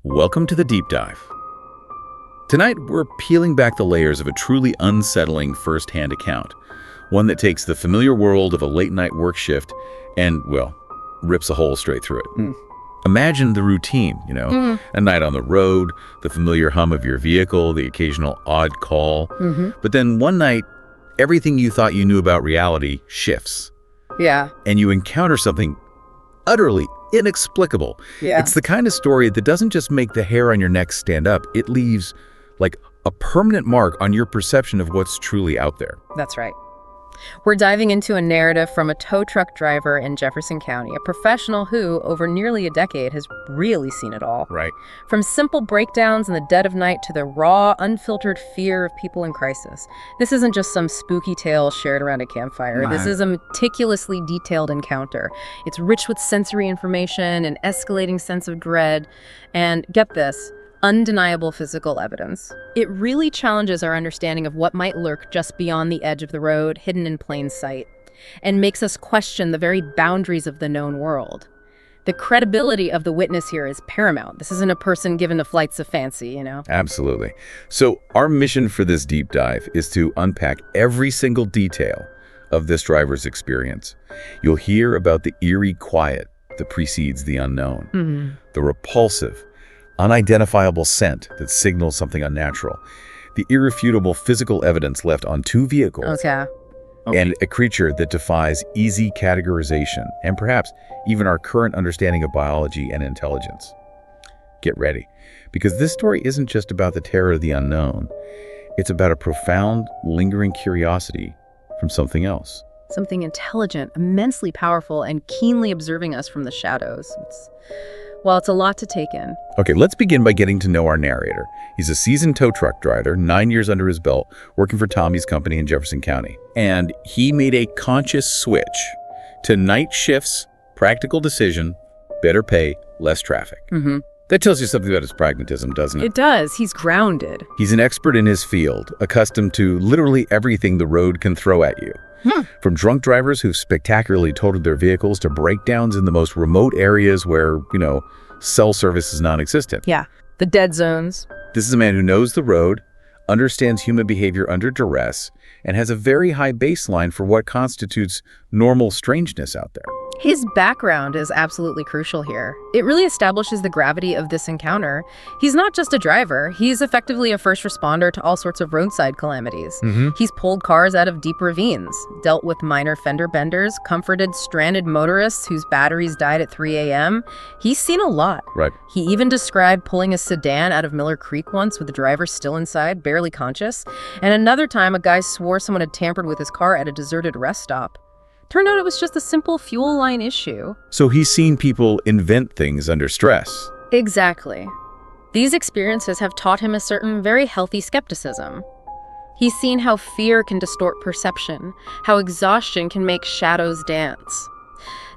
Welcome to the Deep Dive. Tonight, we're peeling back the layers of a truly unsettling first-hand account, one that takes the familiar world of a late-night work shift and, well, rips a hole straight through it. Imagine the routine, a night on the road, the familiar hum of your vehicle, the occasional odd call. But then one night, everything you thought you knew about reality shifts. Yeah. And you encounter something utterly inexplicable. Yeah. It's the kind of story that doesn't just make the hair on your neck stand up. It leaves like a permanent mark on your perception of what's truly out there. That's right. We're diving into a narrative from a tow truck driver in Jefferson County, a professional who, over nearly a decade, has really seen it all. Right. From simple breakdowns in the dead of night to the raw, unfiltered fear of people in crisis. This isn't just some spooky tale shared around a campfire. This is a meticulously detailed encounter. It's rich with sensory information, an escalating sense of dread, and, get this, undeniable physical evidence. It really challenges our understanding of what might lurk just beyond the edge of the road, hidden in plain sight, and makes us question the very boundaries of the known world. The credibility of the witness here is paramount. This isn't a person given to flights of fancy, Absolutely. So our mission for this deep dive is to unpack every single detail of this driver's experience. You'll hear about the eerie quiet that precedes the unknown, the repulsive, unidentifiable scent that signals something unnatural, the irrefutable physical evidence left on two vehicles, and a creature that defies easy categorization and perhaps even our current understanding of biology and intelligence. Get ready, because this story isn't just about the terror of the unknown. It's about a profound, lingering curiosity from something else. Something intelligent, immensely powerful, and keenly observing us from the shadows. It's a lot to take in. Okay, let's begin by getting to know our narrator. He's a seasoned tow truck driver, 9 years under his belt, working for Tommy's company in Jefferson County. And he made a conscious switch to night shifts, practical decision, better pay, less traffic. That tells you something about his pragmatism, doesn't it? It does. He's grounded. He's an expert in his field, accustomed to literally everything the road can throw at you. From drunk drivers who've spectacularly totaled their vehicles to breakdowns in the most remote areas where, cell service is non-existent. Yeah, the dead zones. This is a man who knows the road, understands human behavior under duress, and has a very high baseline for what constitutes normal strangeness out there. His background is absolutely crucial here. It really establishes the gravity of this encounter. He's not just a driver. He's effectively a first responder to all sorts of roadside calamities. He's pulled cars out of deep ravines, dealt with minor fender benders, comforted stranded motorists whose batteries died at 3 a.m. He's seen a lot. Right. He even described pulling a sedan out of Miller Creek once with the driver still inside, barely conscious. And another time, a guy swore someone had tampered with his car at a deserted rest stop. Turned out it was just a simple fuel line issue. So he's seen people invent things under stress. Exactly. These experiences have taught him a certain very healthy skepticism. He's seen how fear can distort perception, how exhaustion can make shadows dance.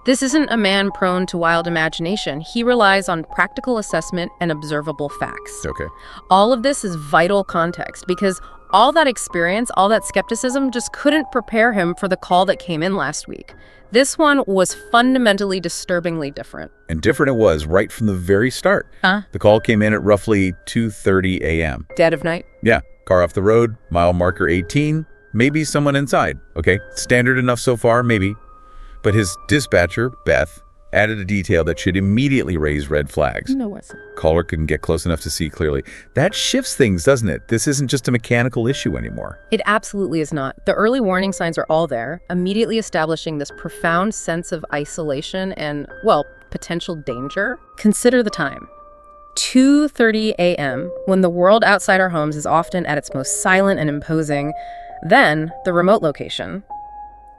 This isn't a man prone to wild imagination. He relies on practical assessment and observable facts. Okay. All of this is vital context because all that experience, all that skepticism just couldn't prepare him for the call that came in last week. This one was fundamentally disturbingly different. And different it was right from the very start. The call came in at roughly 2:30 a.m. Dead of night? Yeah, car off the road, mile marker 18, maybe someone inside. Okay, standard enough so far, maybe. But his dispatcher, Beth, added a detail that should immediately raise red flags. No, what's it? Caller couldn't get close enough to see clearly. That shifts things, doesn't it? This isn't just a mechanical issue anymore. It absolutely is not. The early warning signs are all there, immediately establishing this profound sense of isolation and, potential danger. Consider the time. 2:30 a.m., when the world outside our homes is often at its most silent and imposing. Then, the remote location.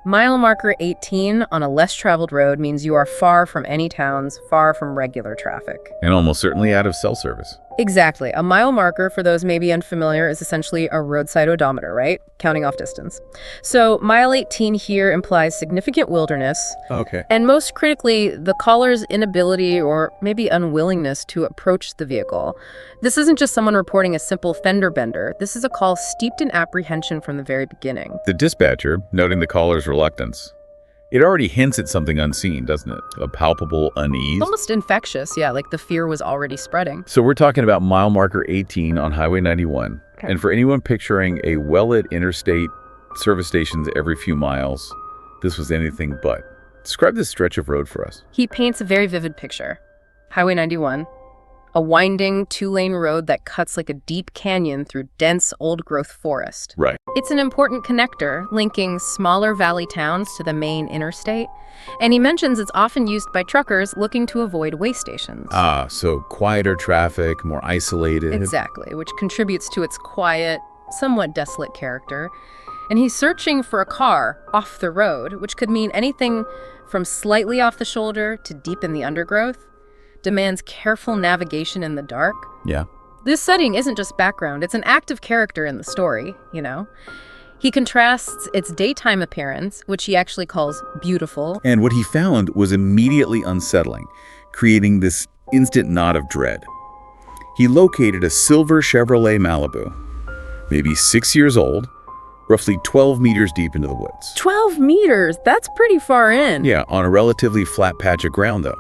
Mile marker 18 on a less traveled road means you are far from any towns, far from regular traffic. And almost certainly out of cell service. Exactly. A mile marker, for those maybe unfamiliar, is essentially a roadside odometer, right? Counting off distance. So mile 18 here implies significant wilderness. Okay. And most critically, the caller's inability or maybe unwillingness to approach the vehicle. This isn't just someone reporting a simple fender bender. This is a call steeped in apprehension from the very beginning. The dispatcher, noting the caller's reluctance, It already hints at something unseen, doesn't it? A palpable unease. It's almost infectious, yeah, like the fear was already spreading. So we're talking about mile marker 18 on Highway 91. Okay. And for anyone picturing a well-lit interstate service stations every few miles, this was anything but. Describe this stretch of road for us. He paints a very vivid picture. Highway 91, a winding two-lane road that cuts like a deep canyon through dense old-growth forest. Right. It's an important connector, linking smaller valley towns to the main interstate, and he mentions it's often used by truckers looking to avoid way stations. Ah, so quieter traffic, more isolated. Exactly, which contributes to its quiet, somewhat desolate character. And he's searching for a car off the road, which could mean anything from slightly off the shoulder to deep in the undergrowth. Demands careful navigation in the dark. Yeah. This setting isn't just background, it's an active character in the story, you know? He contrasts its daytime appearance, which he actually calls beautiful. And what he found was immediately unsettling, creating this instant knot of dread. He located a silver Chevrolet Malibu, maybe 6 years old, roughly 12 meters deep into the woods. 12 meters! That's pretty far in. Yeah, on a relatively flat patch of ground, though.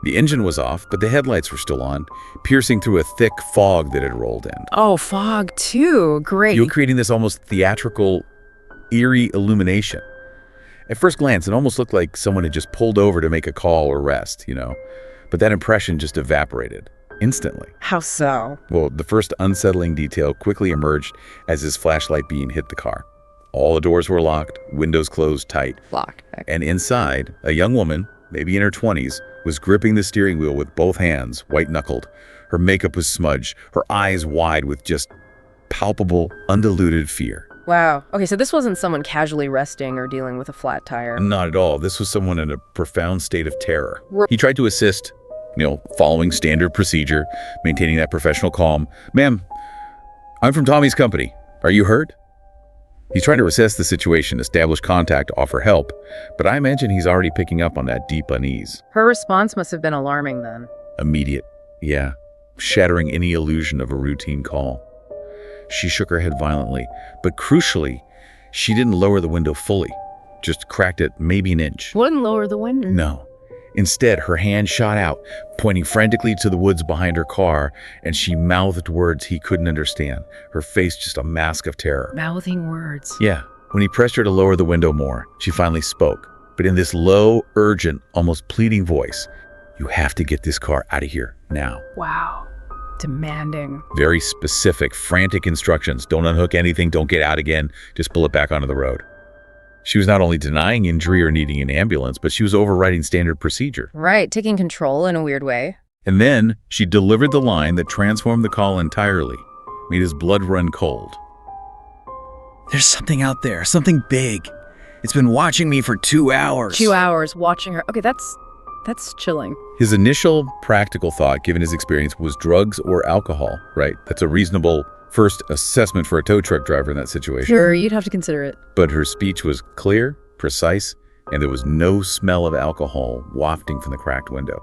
The engine was off, but the headlights were still on, piercing through a thick fog that had rolled in. Oh, fog too. Great. You're creating this almost theatrical, eerie illumination. At first glance, it almost looked like someone had just pulled over to make a call or rest, you know? But that impression just evaporated instantly. How so? Well, the first unsettling detail quickly emerged as his flashlight beam hit the car. All the doors were locked, windows closed tight. Locked. And inside, a young woman, maybe in her 20s, was gripping the steering wheel with both hands, white-knuckled. Her makeup was smudged, her eyes wide with just palpable, undiluted fear. Wow. Okay, so this wasn't someone casually resting or dealing with a flat tire. Not at all. This was someone in a profound state of terror. He tried to assist, following standard procedure, maintaining that professional calm. Ma'am, I'm from Tommy's company. Are you hurt? He's trying to assess the situation, establish contact, offer help, but I imagine he's already picking up on that deep unease. Her response must have been alarming then. Immediate, yeah, shattering any illusion of a routine call. She shook her head violently, but crucially, she didn't lower the window fully, just cracked it maybe an inch. Wouldn't lower the window. No. Instead, her hand shot out, pointing frantically to the woods behind her car, and she mouthed words he couldn't understand, her face just a mask of terror. Mouthing words. Yeah. When he pressed her to lower the window more, she finally spoke, but in this low, urgent, almost pleading voice. You have to get this car out of here, now. Wow. Demanding. Very specific, frantic instructions. Don't unhook anything, don't get out again, just pull it back onto the road. She was not only denying injury or needing an ambulance, but she was overriding standard procedure. Right, taking control in a weird way. And then she delivered the line that transformed the call entirely, made his blood run cold. There's something out there, something big. It's been watching me for 2 hours. 2 hours watching her. Okay, that's chilling. His initial practical thought, given his experience, was drugs or alcohol, right? That's a reasonable first assessment for a tow truck driver in that situation. Sure, you'd have to consider it. But her speech was clear, precise, and there was no smell of alcohol wafting from the cracked window.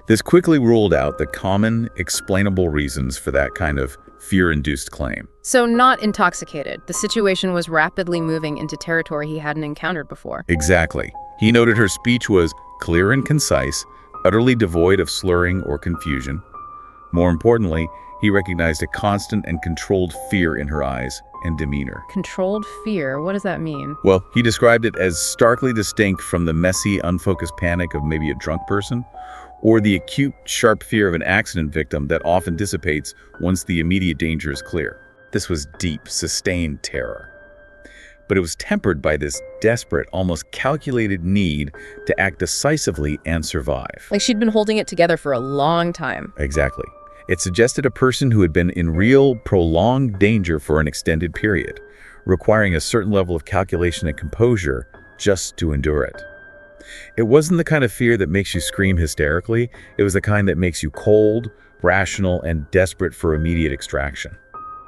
This quickly ruled out the common, explainable reasons for that kind of fear-induced claim. So not intoxicated. The situation was rapidly moving into territory he hadn't encountered before. Exactly. He noted her speech was clear and concise, utterly devoid of slurring or confusion. More importantly, he recognized a constant and controlled fear in her eyes and demeanor. Controlled fear? What does that mean? Well, he described it as starkly distinct from the messy, unfocused panic of maybe a drunk person, or the acute, sharp fear of an accident victim that often dissipates once the immediate danger is clear. This was deep, sustained terror. But it was tempered by this desperate, almost calculated need to act decisively and survive. Like she'd been holding it together for a long time. Exactly. It suggested a person who had been in real, prolonged danger for an extended period, requiring a certain level of calculation and composure just to endure it. It wasn't the kind of fear that makes you scream hysterically. It was the kind that makes you cold, rational, and desperate for immediate extraction.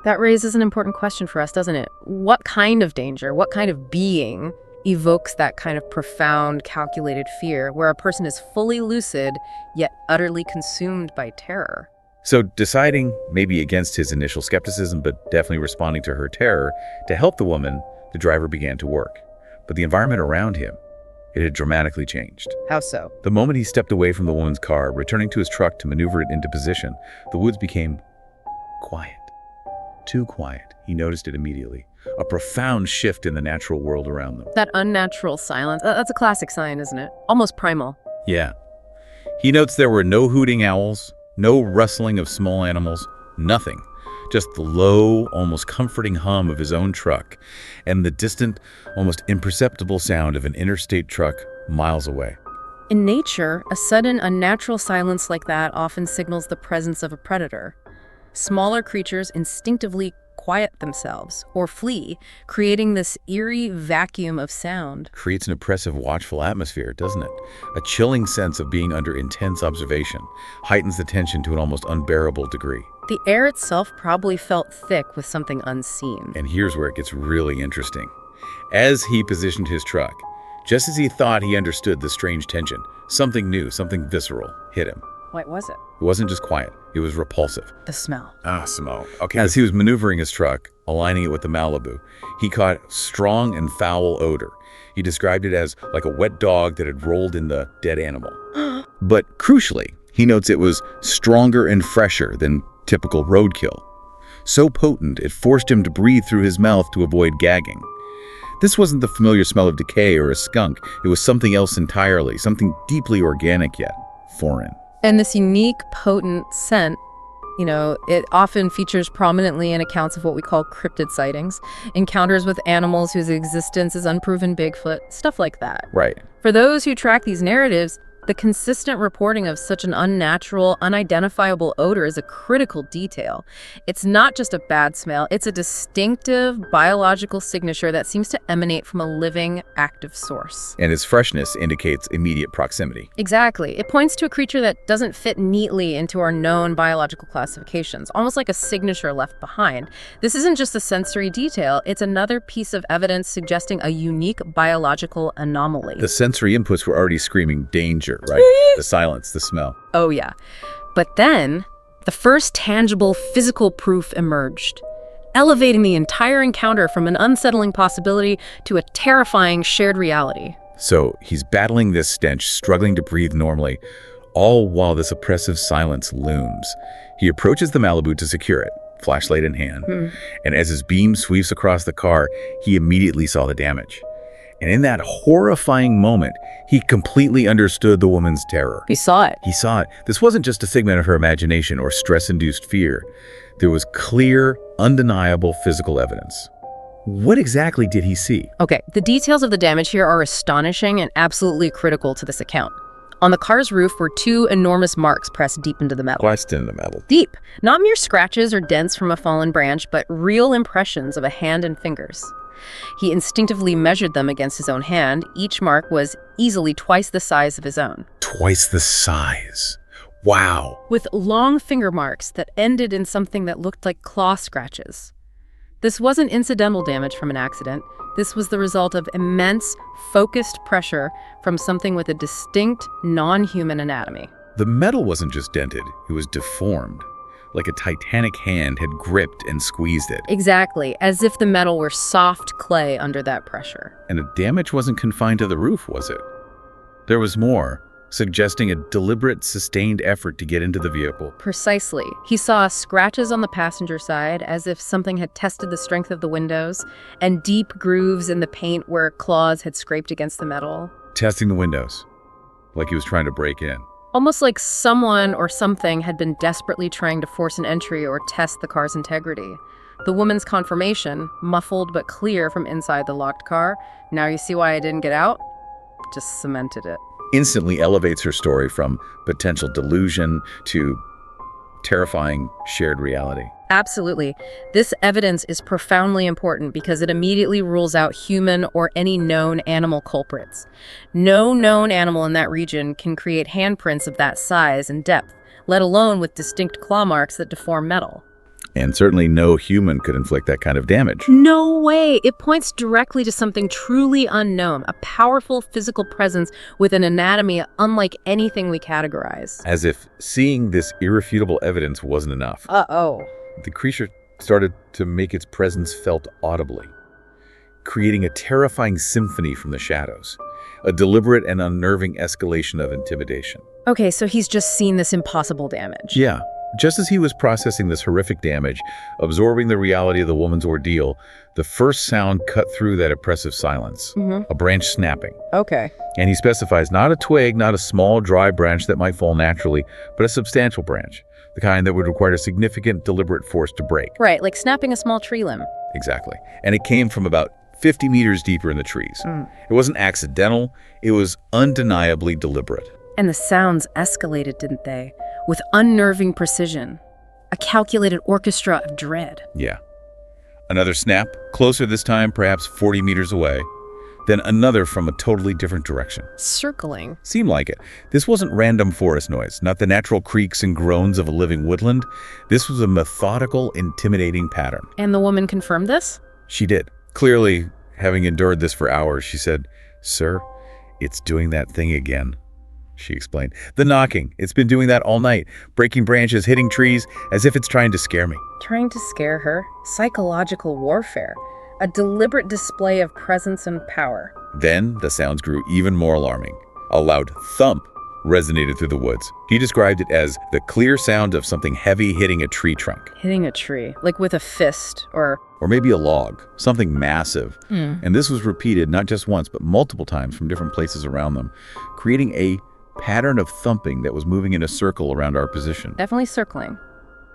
That raises an important question for us, doesn't it? What kind of danger, what kind of being evokes that kind of profound, calculated fear where a person is fully lucid, yet utterly consumed by terror? So deciding, maybe against his initial skepticism, but definitely responding to her terror, to help the woman, the driver began to work. But the environment around him, It had dramatically changed. How so? The moment he stepped away from the woman's car, returning to his truck to maneuver it into position, the woods became quiet. Too quiet. He noticed it immediately. A profound shift in the natural world around them. That unnatural silence, that's a classic sign, isn't it? Almost primal. Yeah. He notes there were no hooting owls, no rustling of small animals, nothing. Just the low, almost comforting hum of his own truck and the distant, almost imperceptible sound of an interstate truck miles away. In nature, a sudden, unnatural silence like that often signals the presence of a predator. Smaller creatures instinctively quiet themselves or flee, creating this eerie vacuum of sound. Creates an oppressive, watchful atmosphere, doesn't it? A chilling sense of being under intense observation, heightens the tension to an almost unbearable degree. The air itself probably felt thick with something unseen. And here's where it gets really interesting. As he positioned his truck, just as he thought he understood the strange tension, something new, something visceral, hit him. What was it? It wasn't just quiet, it was repulsive. The smell. Smoke. Okay. As he was maneuvering his truck, aligning it with the Malibu, he caught strong and foul odor. He described it as like a wet dog that had rolled in the dead animal. But crucially, he notes it was stronger and fresher than typical roadkill. So potent, it forced him to breathe through his mouth to avoid gagging. This wasn't the familiar smell of decay or a skunk. It was something else entirely, something deeply organic yet foreign. And this unique, potent scent, it often features prominently in accounts of what we call cryptid sightings, encounters with animals whose existence is unproven, Bigfoot, stuff like that. Right. For those who track these narratives, the consistent reporting of such an unnatural, unidentifiable odor is a critical detail. It's not just a bad smell, it's a distinctive biological signature that seems to emanate from a living, active source. And its freshness indicates immediate proximity. Exactly. It points to a creature that doesn't fit neatly into our known biological classifications, almost like a signature left behind. This isn't just a sensory detail, it's another piece of evidence suggesting a unique biological anomaly. The sensory inputs were already screaming danger, right? The silence, the smell. Oh yeah. But then, the first tangible physical proof emerged, elevating the entire encounter from an unsettling possibility to a terrifying shared reality. So he's battling this stench, struggling to breathe normally, all while this oppressive silence looms. He approaches the Malibu to secure it, flashlight in hand, and as his beam sweeps across the car, he immediately saw the damage. And in that horrifying moment, he completely understood the woman's terror. He saw it. He saw it. This wasn't just a figment of her imagination or stress-induced fear. There was clear, undeniable physical evidence. What exactly did he see? Okay, the details of the damage here are astonishing and absolutely critical to this account. On the car's roof were two enormous marks pressed deep into the metal. Pressed into the metal. Deep. Not mere scratches or dents from a fallen branch, but real impressions of a hand and fingers. He instinctively measured them against his own hand. Each mark was easily twice the size of his own. Twice the size. Wow. With long finger marks that ended in something that looked like claw scratches. This wasn't incidental damage from an accident. This was the result of immense, focused pressure from something with a distinct, non-human anatomy. The metal wasn't just dented, it was deformed. Like a titanic hand had gripped and squeezed it. Exactly, as if the metal were soft clay under that pressure. And the damage wasn't confined to the roof, was it? There was more, suggesting a deliberate, sustained effort to get into the vehicle. Precisely. He saw scratches on the passenger side, as if something had tested the strength of the windows, and deep grooves in the paint where claws had scraped against the metal. Testing the windows, like he was trying to break in. Almost like someone or something had been desperately trying to force an entry or test the car's integrity. The woman's confirmation, muffled but clear from inside the locked car, "Now you see why I didn't get out," just cemented it. Instantly elevates her story from potential delusion to terrifying shared reality. Absolutely. This evidence is profoundly important because it immediately rules out human or any known animal culprits. No known animal in that region can create handprints of that size and depth, let alone with distinct claw marks that deform metal. And certainly no human could inflict that kind of damage. No way! It points directly to something truly unknown, a powerful physical presence with an anatomy unlike anything we categorize. As if seeing this irrefutable evidence wasn't enough. Uh-oh. The creature started to make its presence felt audibly. creating a terrifying symphony from the shadows, a deliberate and unnerving escalation of intimidation. Okay, so he's just seen this impossible damage. Yeah, just as he was processing this horrific damage, absorbing the reality of the woman's ordeal, the first sound cut through that oppressive silence, a branch snapping. Okay. And he specifies not a twig, not a small, dry branch that might fall naturally, but a substantial branch, the kind that would require a significant, deliberate force to break. Right, like snapping a small tree limb. Exactly. And it came from about 50 meters deeper in the trees. It wasn't accidental, it was undeniably deliberate. And the sounds escalated, didn't they? With unnerving precision. A calculated orchestra of dread. Yeah. Another snap, closer this time, perhaps 40 meters away. Then another from a totally different direction. Circling. Seemed like it. This wasn't random forest noise, not the natural creaks and groans of a living woodland. This was a methodical, intimidating pattern. And the woman confirmed this? She did. Clearly, having endured this for hours, she said, "Sir, it's doing that thing again," she explained. "The knocking. It's been doing that all night, breaking branches, hitting trees, as if it's trying to scare me." Trying to scare her? Psychological warfare. A deliberate display of presence and power. Then the sounds grew even more alarming. A loud thump resonated through the woods. He described it as the clear sound of something heavy hitting a tree trunk. Hitting a tree, like with a fist, or maybe a log, something massive. And this was repeated not just once, but multiple times from different places around them, creating a pattern of thumping that was moving in a circle around our position. definitely circling.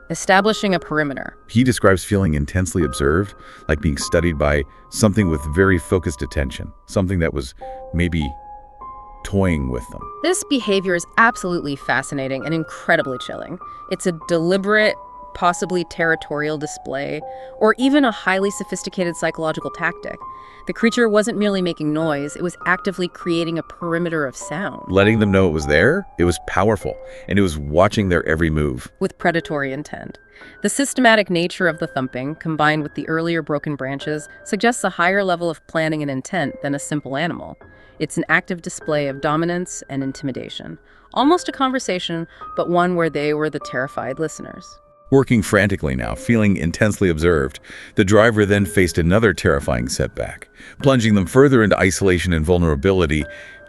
Establishing a perimeter. He describes feeling intensely observed, like being studied by something with very focused attention, something that was maybe toying with them. This behavior is absolutely fascinating and incredibly chilling. It's a deliberate, possibly territorial display, or even a highly sophisticated psychological tactic. The creature wasn't merely making noise, it was actively creating a perimeter of sound. Letting them know it was there, it was powerful, and it was watching their every move. With predatory intent. The systematic nature of the thumping, combined with the earlier broken branches, suggests a higher level of planning and intent than a simple animal. It's an active display of dominance and intimidation. Almost a conversation, but one where they were the terrified listeners. Working frantically now, feeling intensely observed, the driver then faced another terrifying setback, plunging them further into isolation and vulnerability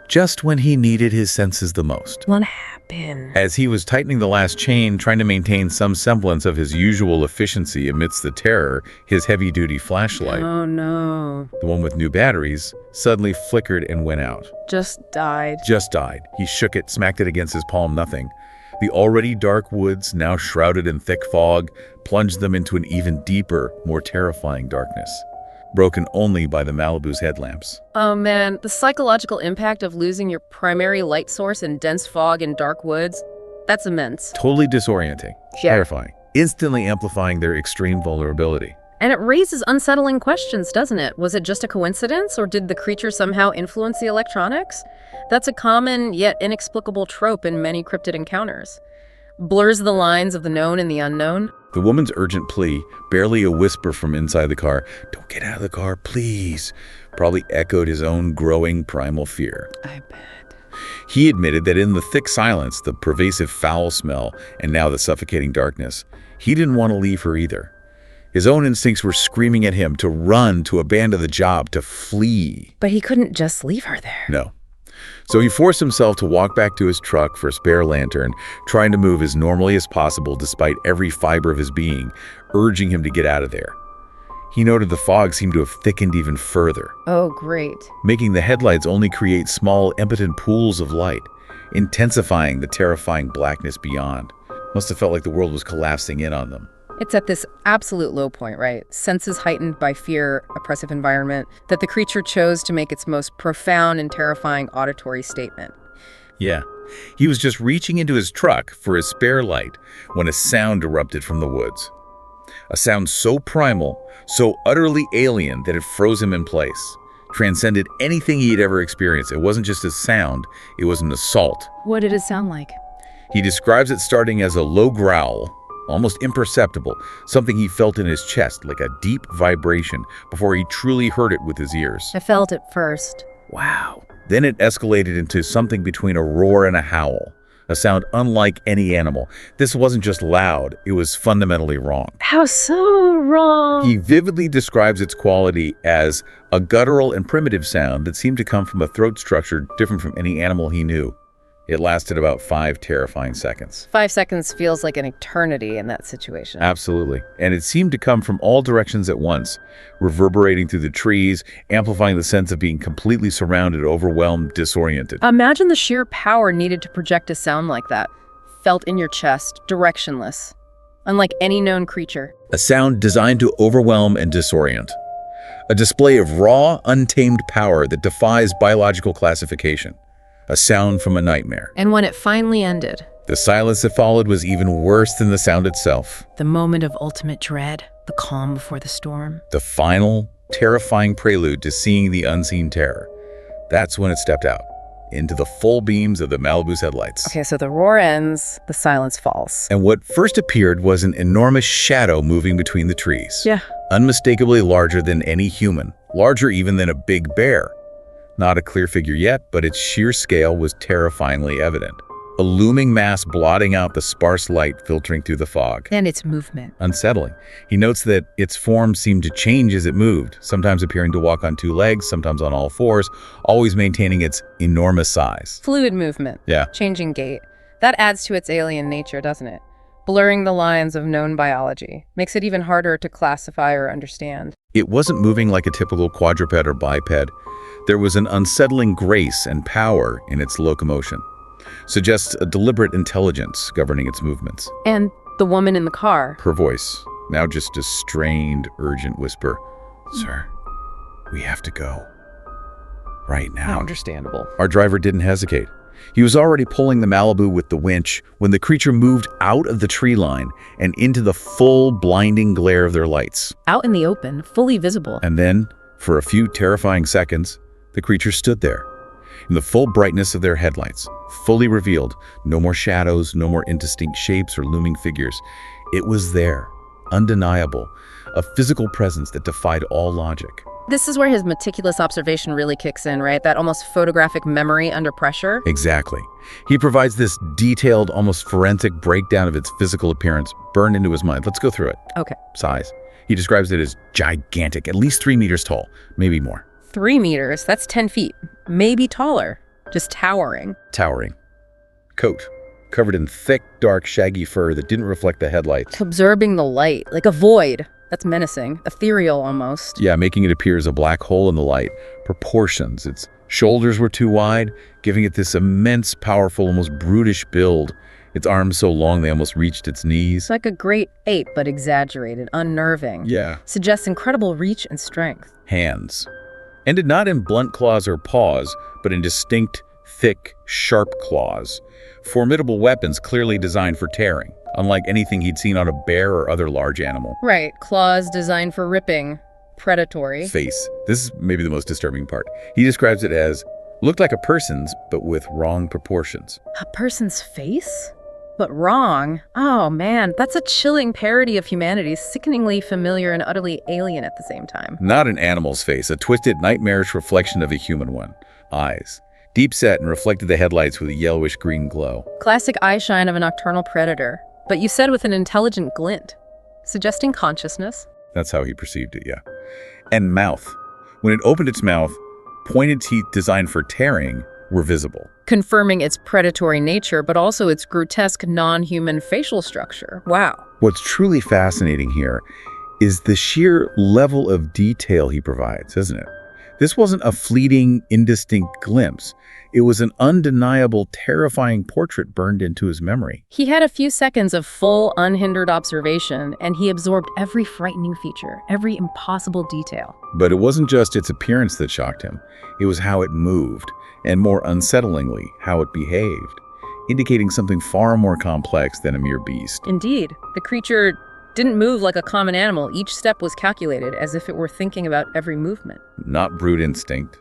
just when he needed his senses the most. What happened? As he was tightening the last chain, trying to maintain some semblance of his usual efficiency amidst the terror, his heavy-duty flashlight, Oh no. the one with new batteries, suddenly flickered and went out. Just died. Just died. He shook it, smacked it against his palm, nothing. The already dark woods, now shrouded in thick fog, plunged them into an even deeper, more terrifying darkness, broken only by the Malibu's headlamps. Oh man, the psychological impact of losing your primary light source in dense fog and dark woods, that's immense. Totally disorienting, Yeah. terrifying, instantly amplifying their extreme vulnerability. And it raises unsettling questions, doesn't it? Was it just a coincidence, or did the creature somehow influence the electronics? That's a common yet inexplicable trope in many cryptid encounters. Blurs the lines of the known and the unknown. The woman's urgent plea, barely a whisper from inside the car, "Don't get out of the car, please," probably echoed his own growing primal fear. I bet. He admitted that in the thick silence, the pervasive foul smell, and now the suffocating darkness, he didn't want to leave her either. His own instincts were screaming at him to run, to abandon the job, to flee. But he couldn't just leave her there. No. So he forced himself to walk back to his truck for a spare lantern, trying to move as normally as possible despite every fiber of his being, urging him to get out of there. He noted the fog seemed to have thickened even further, Oh, great. making the headlights only create small, impotent pools of light, intensifying the terrifying blackness beyond. Must have felt like the world was collapsing in on them. It's at this absolute low point, right? Senses heightened by fear, oppressive environment, that the creature chose to make its most profound and terrifying auditory statement. Yeah. He was just reaching into his truck for his spare light when a sound erupted from the woods. A sound so primal, so utterly alien that it froze him in place, transcended anything he had ever experienced. It wasn't just a sound, it was an assault. What did it sound like? He describes it starting as a low growl, almost imperceptible, something he felt in his chest like a deep vibration before he truly heard it with his ears. I felt it first. Wow. Then it escalated into something between a roar and a howl, a sound unlike any animal. This wasn't just loud, it was fundamentally wrong. How so wrong? He vividly describes its quality as a guttural and primitive sound that seemed to come from a throat structure different from any animal he knew. It lasted about 5 terrifying seconds. 5 seconds feels like an eternity in that situation. Absolutely. And it seemed to come from all directions at once, reverberating through the trees, amplifying the sense of being completely surrounded, overwhelmed, disoriented. Imagine the sheer power needed to project a sound like that, felt in your chest, directionless, unlike any known creature. A sound designed to overwhelm and disorient. A display of raw, untamed power that defies biological classification. A sound from a nightmare. And when it finally ended, The silence that followed was even worse than the sound itself. the moment of ultimate dread, the calm before the storm. The final, terrifying prelude to seeing the unseen terror. That's when it stepped out, into the full beams of the Malibu's headlights. Okay, so the roar ends, the silence falls. And what first appeared was an enormous shadow moving between the trees. Yeah. Unmistakably larger than any human, larger even than a big bear. Not a clear figure yet, but its sheer scale was terrifyingly evident. A looming mass blotting out the sparse light filtering through the fog. And its movement. Unsettling. He notes that its form seemed to change as it moved, sometimes appearing to walk on 2 legs, sometimes on all 4s, always maintaining its enormous size. Fluid movement. Yeah. Changing gait. That adds to its alien nature, doesn't it? Blurring the lines of known biology. Makes it even harder to classify or understand. It wasn't moving like a typical quadruped or biped. There was an unsettling grace and power in its locomotion. Suggests a deliberate intelligence governing its movements. And the woman in the car. Her voice, now just a strained, urgent whisper. Sir, we have to go. Right now. Understandable. Our driver didn't hesitate. He was already pulling the Malibu with the winch when the creature moved out of the tree line and into the full blinding glare of their lights. Out in the open, fully visible. And then, for a few terrifying seconds, the creature stood there, in the full brightness of their headlights, fully revealed, no more shadows, no more indistinct shapes or looming figures. It was there, undeniable, a physical presence that defied all logic. This is where his meticulous observation really kicks in, right? That almost photographic memory under pressure. Exactly. He provides this detailed, almost forensic breakdown of its physical appearance burned into his mind. Let's go through it. Okay. Size. He describes it as gigantic, at least 3 meters tall, maybe more. 3 meters, that's 10 feet. Maybe taller. Just towering. Towering. Coat. Covered in thick, dark, shaggy fur that didn't reflect the headlights. Absorbing the light, like a void. That's menacing. Ethereal, almost. Yeah, making it appear as a black hole in the light. Proportions. Its shoulders were too wide, giving it this immense, powerful, almost brutish build. Its arms so long they almost reached its knees. It's like a great ape, but exaggerated, unnerving. Yeah. Suggests incredible reach and strength. Hands. Ended not in blunt claws or paws, but in distinct, thick, sharp claws. Formidable weapons clearly designed for tearing, unlike anything he'd seen on a bear or other large animal. Right. Claws designed for ripping. Predatory. Face. This is maybe the most disturbing part. He describes it as, looked like a person's, but with wrong proportions. A person's face? But wrong. Oh man, that's a chilling parody of humanity, sickeningly familiar and utterly alien at the same time. Not an animal's face, a twisted, nightmarish reflection of a human one. Eyes. Deep set and reflected the headlights with a yellowish green glow. Classic eye shine of a nocturnal predator, but you said with an intelligent glint, suggesting consciousness. That's how he perceived it, yeah. And mouth. When it opened its mouth, pointed teeth designed for tearing were visible. Confirming its predatory nature, but also its grotesque non-human facial structure. Wow. What's truly fascinating here is the sheer level of detail he provides, isn't it? This wasn't a fleeting, indistinct glimpse. It was an undeniable, terrifying portrait burned into his memory. He had a few seconds of full, unhindered observation, and he absorbed every frightening feature, every impossible detail. But it wasn't just its appearance that shocked him. It was how it moved, and more unsettlingly, how it behaved, indicating something far more complex than a mere beast. Indeed, the creature didn't move like a common animal. Each step was calculated, as if it were thinking about every movement. Not brute instinct.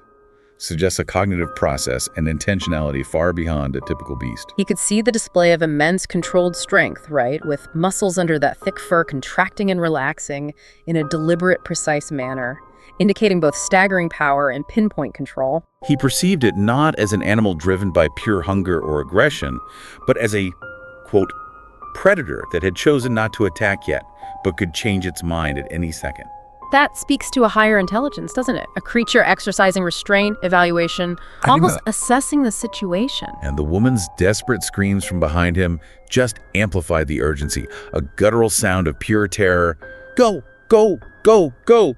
Suggests a cognitive process and intentionality far beyond a typical beast. He could see the display of immense controlled strength, right? With muscles under that thick fur contracting and relaxing in a deliberate, precise manner. indicating both staggering power and pinpoint control. He perceived it not as an animal driven by pure hunger or aggression, but as a, quote, predator that had chosen not to attack yet, but could change its mind at any second. That speaks to a higher intelligence, doesn't it? A creature exercising restraint, evaluation, almost assessing the situation. And the woman's desperate screams from behind him just amplified the urgency, a guttural sound of pure terror. Go, go, go, go.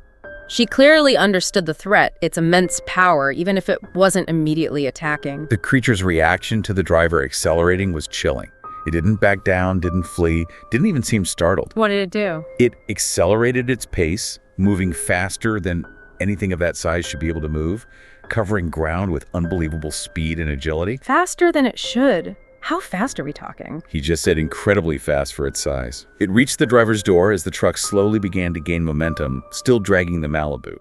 She clearly understood the threat, its immense power, even if it wasn't immediately attacking. The creature's reaction to the driver accelerating was chilling. It didn't back down, didn't flee, didn't even seem startled. What did it do? It accelerated its pace, moving faster than anything of that size should be able to move, covering ground with unbelievable speed and agility. Faster than it should. How fast are we talking? He just said incredibly fast for its size. It reached the driver's door as the truck slowly began to gain momentum, still dragging the Malibu.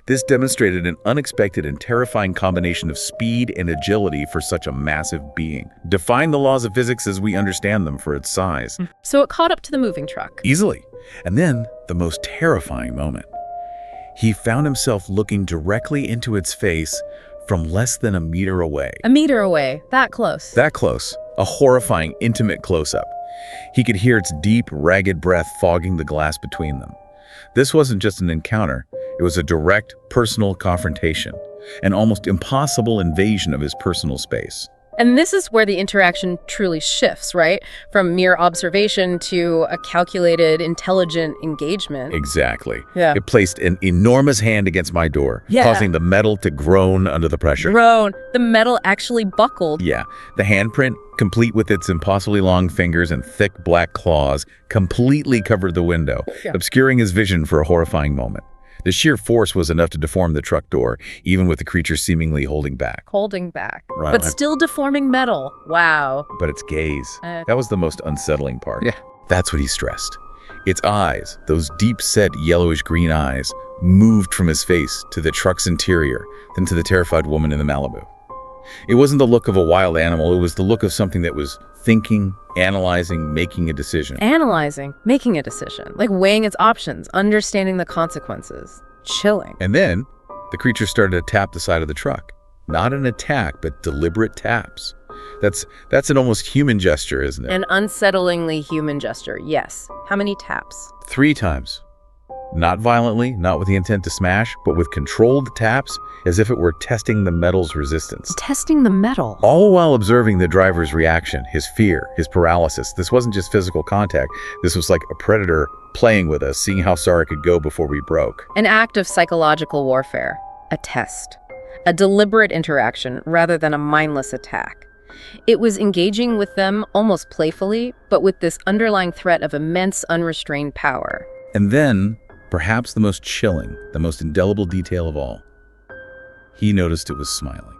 This demonstrated an unexpected and terrifying combination of speed and agility for such a massive being, defying the laws of physics as we understand them for its size. So it caught up to the moving truck. Easily. And then, the most terrifying moment. He found himself looking directly into its face from less than a meter away. A meter away, that close. That close. A horrifying, intimate close-up. He could hear its deep, ragged breath fogging the glass between them. This wasn't just an encounter. It was a direct, personal confrontation, an almost impossible invasion of his personal space. And this is where the interaction truly shifts, right? From mere observation to a calculated, intelligent engagement. Exactly. Yeah. It placed an enormous hand against my door, causing the metal to groan under the pressure. Groan. The metal actually buckled. Yeah. The handprint, complete with its impossibly long fingers and thick black claws, completely covered the window, obscuring his vision for a horrifying moment. The sheer force was enough to deform the truck door, even with the creature seemingly holding back. Holding back. Right. But still deforming metal. Wow. But its gaze, that was the most unsettling part. Yeah. That's what he stressed. Its eyes, those deep-set yellowish-green eyes, moved from his face to the truck's interior, then to the terrified woman in the Malibu. It wasn't the look of a wild animal, it was the look of something that was thinking, analyzing, making a decision. Analyzing, making a decision, like weighing its options, understanding the consequences. Chilling. And then, the creature started to tap the side of the truck. Not an attack, but deliberate taps. That's an almost human gesture, isn't it? An unsettlingly human gesture, yes. How many taps? 3 times. Not violently, not with the intent to smash, but with controlled taps, as if it were testing the metal's resistance. Testing the metal. All while observing the driver's reaction, his fear, his paralysis. This wasn't just physical contact. This was like a predator playing with us, seeing how far it could go before we broke. An act of psychological warfare. A test. A deliberate interaction rather than a mindless attack. It was engaging with them almost playfully, but with this underlying threat of immense unrestrained power. And then, perhaps the most chilling, the most indelible detail of all, he noticed it was smiling.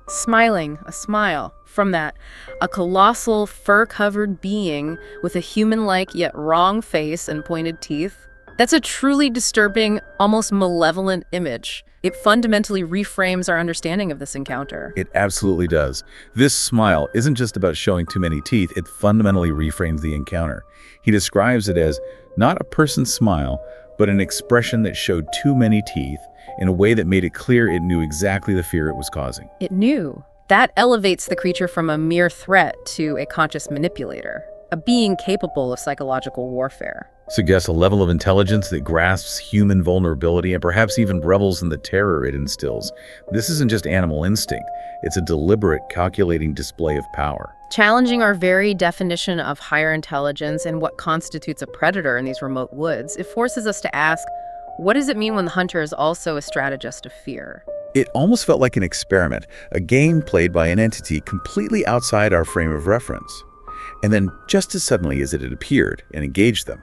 Smiling, a smile. From that, a colossal, fur-covered being with a human-like yet wrong face and pointed teeth. That's a truly disturbing, almost malevolent image. It fundamentally reframes our understanding of this encounter. It absolutely does. This smile isn't just about showing too many teeth, it fundamentally reframes the encounter. He describes it as not a person's smile, but an expression that showed too many teeth in a way that made it clear it knew exactly the fear it was causing. It knew. That elevates the creature from a mere threat to a conscious manipulator, a being capable of psychological warfare. Suggests a level of intelligence that grasps human vulnerability and perhaps even revels in the terror it instills. This isn't just animal instinct. It's a deliberate, calculating display of power. Challenging our very definition of higher intelligence and what constitutes a predator in these remote woods, it forces us to ask, what does it mean when the hunter is also a strategist of fear? It almost felt like an experiment, a game played by an entity completely outside our frame of reference. And then, just as suddenly as it had appeared and engaged them,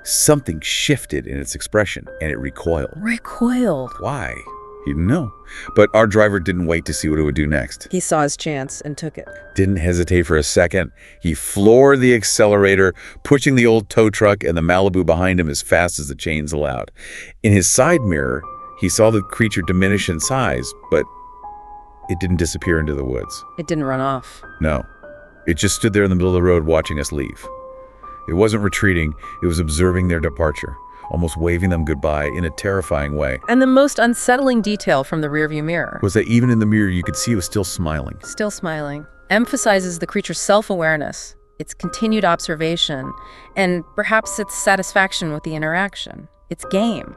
something shifted in its expression, and it recoiled. Recoiled. Why? He didn't know. But our driver didn't wait to see what it would do next. He saw his chance and took it. Didn't hesitate for a second. He floored the accelerator, pushing the old tow truck and the Malibu behind him as fast as the chains allowed. In his side mirror, he saw the creature diminish in size, but it didn't disappear into the woods. It didn't run off. No. It just stood there in the middle of the road watching us leave. It wasn't retreating, it was observing their departure, almost waving them goodbye in a terrifying way. And the most unsettling detail from the rearview mirror, Was that even in the mirror, you could see it was still smiling. still smiling, emphasizes the creature's self-awareness, its continued observation, and perhaps its satisfaction with the interaction, its game.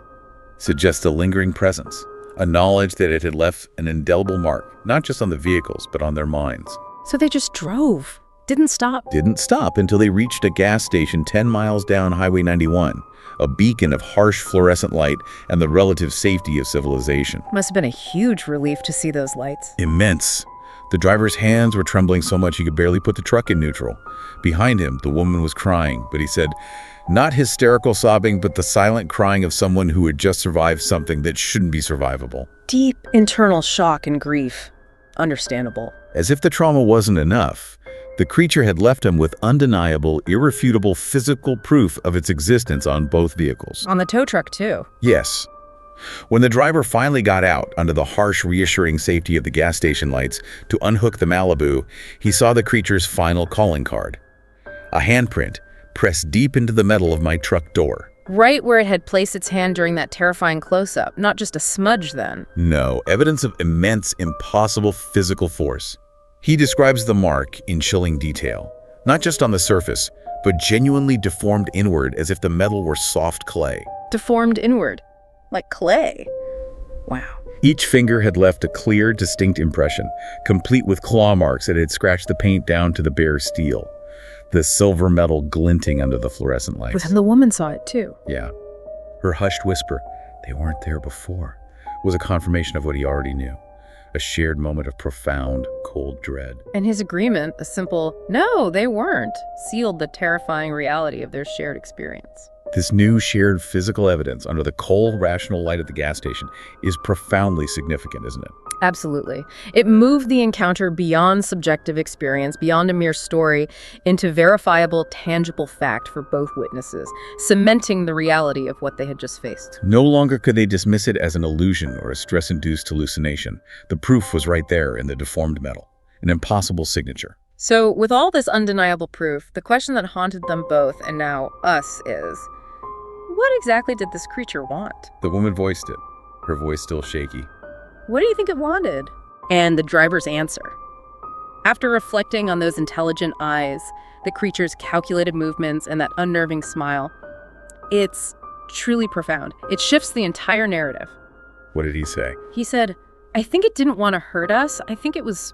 Suggests a lingering presence, a knowledge that it had left an indelible mark, not just on the vehicles, but on their minds. So they just drove, didn't stop. Didn't stop until they reached a gas station 10 miles down Highway 91, a beacon of harsh fluorescent light and the relative safety of civilization. Must have been a huge relief to see those lights. Immense. The driver's hands were trembling so much he could barely put the truck in neutral. Behind him, the woman was crying, but he said, not hysterical sobbing, but the silent crying of someone who had just survived something that shouldn't be survivable. Deep internal shock and grief. Understandable. As if the trauma wasn't enough, the creature had left him with undeniable, irrefutable physical proof of its existence on both vehicles. On the tow truck, too. Yes. When the driver finally got out under the harsh, reassuring safety of the gas station lights to unhook the Malibu, he saw the creature's final calling card. A handprint pressed deep into the metal of my truck door. Right where it had placed its hand during that terrifying close-up, not just a smudge then. No, evidence of immense, impossible physical force. He describes the mark in chilling detail, not just on the surface, but genuinely deformed inward as if the metal were soft clay. Deformed inward. Like clay. Wow. Each finger had left a clear, distinct impression, complete with claw marks that had scratched the paint down to the bare steel, the silver metal glinting under the fluorescent lights. And the woman saw it, too. Yeah. Her hushed whisper, "They weren't there before," was a confirmation of what he already knew. A shared moment of profound, cold dread. And his agreement, a simple, no, they weren't, sealed the terrifying reality of their shared experience. This new shared physical evidence under the cold, rational light at the gas station is profoundly significant, isn't it? Absolutely. It moved the encounter beyond subjective experience, beyond a mere story, into verifiable, tangible fact for both witnesses, cementing the reality of what they had just faced. No longer could they dismiss it as an illusion or a stress-induced hallucination. The proof was right there in the deformed metal, an impossible signature. So, with all this undeniable proof, the question that haunted them both, and now us, is, what exactly did this creature want? The woman voiced it, her voice still shaky. What do you think it wanted? And the driver's answer. After reflecting on those intelligent eyes, the creature's calculated movements, and that unnerving smile, it's truly profound. It shifts the entire narrative. What did he say? He said, I think it didn't want to hurt us. I think it was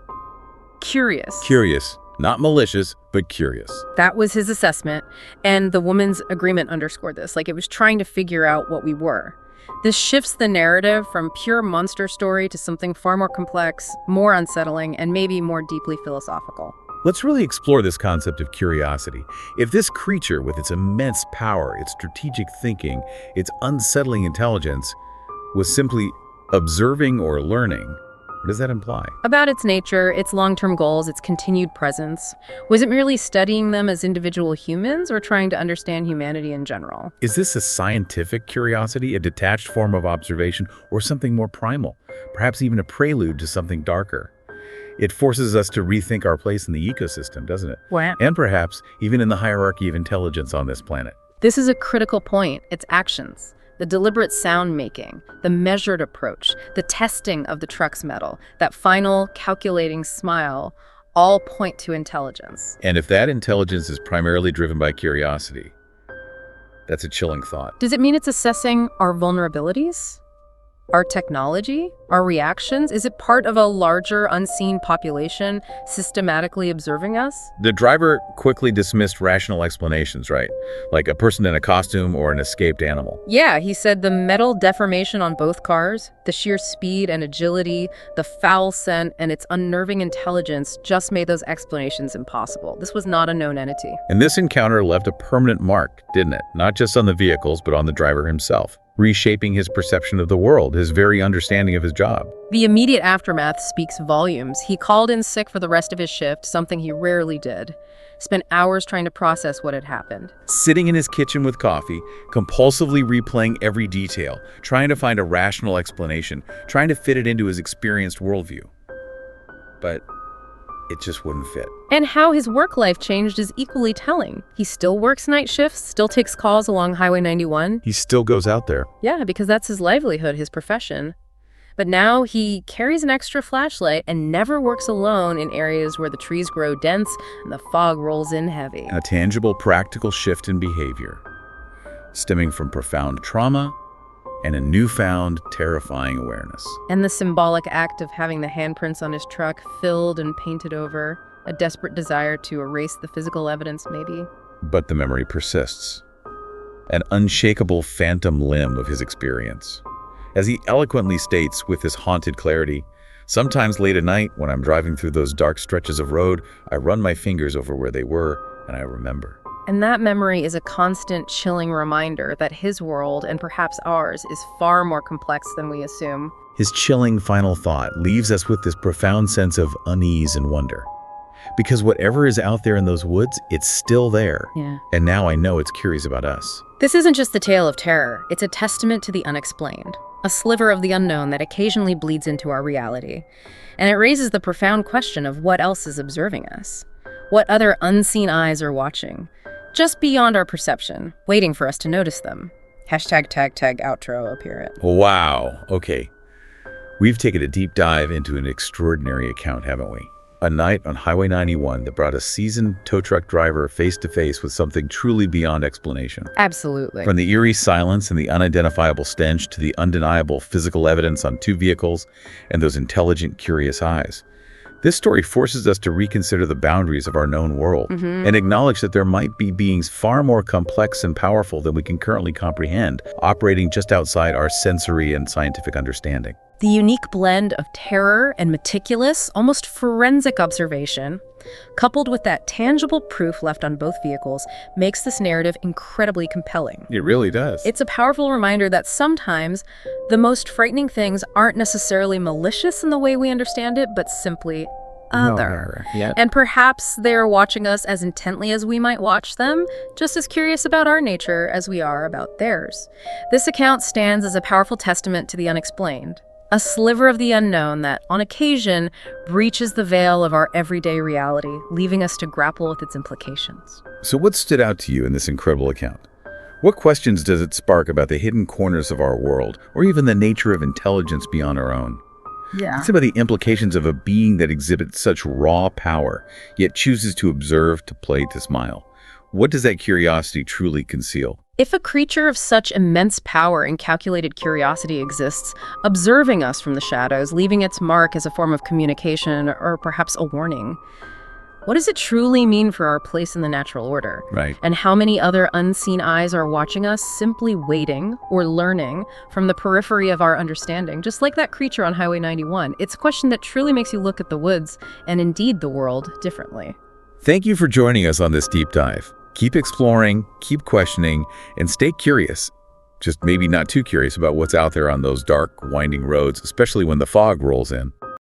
curious. Curious. Not malicious, but curious. That was his assessment, and the woman's agreement underscored this. Like, it was trying to figure out what we were. This shifts the narrative from pure monster story to something far more complex, more unsettling, and maybe more deeply philosophical. Let's really explore this concept of curiosity. If this creature, with its immense power, its strategic thinking, its unsettling intelligence, was simply observing or learning, what does that imply? About its nature, its long-term goals, its continued presence. Was it merely studying them as individual humans or trying to understand humanity in general? Is this a scientific curiosity, a detached form of observation, or something more primal? Perhaps even a prelude to something darker? It forces us to rethink our place in the ecosystem, doesn't it? Wow. And perhaps even in the hierarchy of intelligence on this planet. This is a critical point. Its actions. The deliberate sound making, the measured approach, the testing of the truck's metal, that final calculating smile, all point to intelligence. And if that intelligence is primarily driven by curiosity, that's a chilling thought. Does it mean it's assessing our vulnerabilities? Our technology? Our reactions? Is it part of a larger, unseen population systematically observing us? The driver quickly dismissed rational explanations, right? Like a person in a costume or an escaped animal. Yeah, he said the metal deformation on both cars, the sheer speed and agility, the foul scent, and its unnerving intelligence just made those explanations impossible. This was not a known entity. And this encounter left a permanent mark, didn't it? Not just on the vehicles, but on the driver himself, reshaping his perception of the world, his very understanding of his job. The immediate aftermath speaks volumes. He called in sick for the rest of his shift, something he rarely did. Spent hours trying to process what had happened. Sitting in his kitchen with coffee, compulsively replaying every detail, trying to find a rational explanation, trying to fit it into his experienced worldview. But it just wouldn't fit. And how his work life changed is equally telling. He still works night shifts, still takes calls along Highway 91. He still goes out there. Yeah, because that's his livelihood, his profession. But now he carries an extra flashlight and never works alone in areas where the trees grow dense and the fog rolls in heavy. A tangible, practical shift in behavior, stemming from profound trauma and a newfound, terrifying awareness. And the symbolic act of having the handprints on his truck filled and painted over, a desperate desire to erase the physical evidence, maybe. But the memory persists, an unshakable phantom limb of his experience. As he eloquently states with this haunted clarity, sometimes late at night when I'm driving through those dark stretches of road, I run my fingers over where they were, and I remember. And that memory is a constant, chilling reminder that his world, and perhaps ours, is far more complex than we assume. His chilling final thought leaves us with this profound sense of unease and wonder. Because whatever is out there in those woods, it's still there. Yeah. And now I know it's curious about us. This isn't just a tale of terror, it's a testament to the unexplained, a sliver of the unknown that occasionally bleeds into our reality. And it raises the profound question of what else is observing us. What other unseen eyes are watching, just beyond our perception, waiting for us to notice them. Hashtag tag outro up here. Wow. Okay. We've taken a deep dive into an extraordinary account, haven't we? A night on Highway 91 that brought a seasoned tow truck driver face to face with something truly beyond explanation. Absolutely. From the eerie silence and the unidentifiable stench to the undeniable physical evidence on two vehicles and those intelligent, curious eyes. This story forces us to reconsider the boundaries of our known world and acknowledge that there might be beings far more complex and powerful than we can currently comprehend, operating just outside our sensory and scientific understanding. The unique blend of terror and meticulous, almost forensic observation, coupled with that tangible proof left on both vehicles, makes this narrative incredibly compelling. It really does. It's a powerful reminder that sometimes the most frightening things aren't necessarily malicious in the way we understand it, but simply other. Yeah. And perhaps they're watching us as intently as we might watch them, just as curious about our nature as we are about theirs. This account stands as a powerful testament to the unexplained, a sliver of the unknown that, on occasion, breaches the veil of our everyday reality, leaving us to grapple with its implications. So what stood out to you in this incredible account? What questions does it spark about the hidden corners of our world, or even the nature of intelligence beyond our own? Yeah. It's about the implications of a being that exhibits such raw power, yet chooses to observe, to play, to smile. What does that curiosity truly conceal? If a creature of such immense power and calculated curiosity exists, observing us from the shadows, leaving its mark as a form of communication or perhaps a warning, what does it truly mean for our place in the natural order? Right. And how many other unseen eyes are watching us, simply waiting or learning from the periphery of our understanding, just like that creature on Highway 91? It's a question that truly makes you look at the woods and indeed the world differently. Thank you for joining us on this deep dive. Keep exploring, keep questioning, and stay curious. Just maybe not too curious about what's out there on those dark, winding roads, especially when the fog rolls in.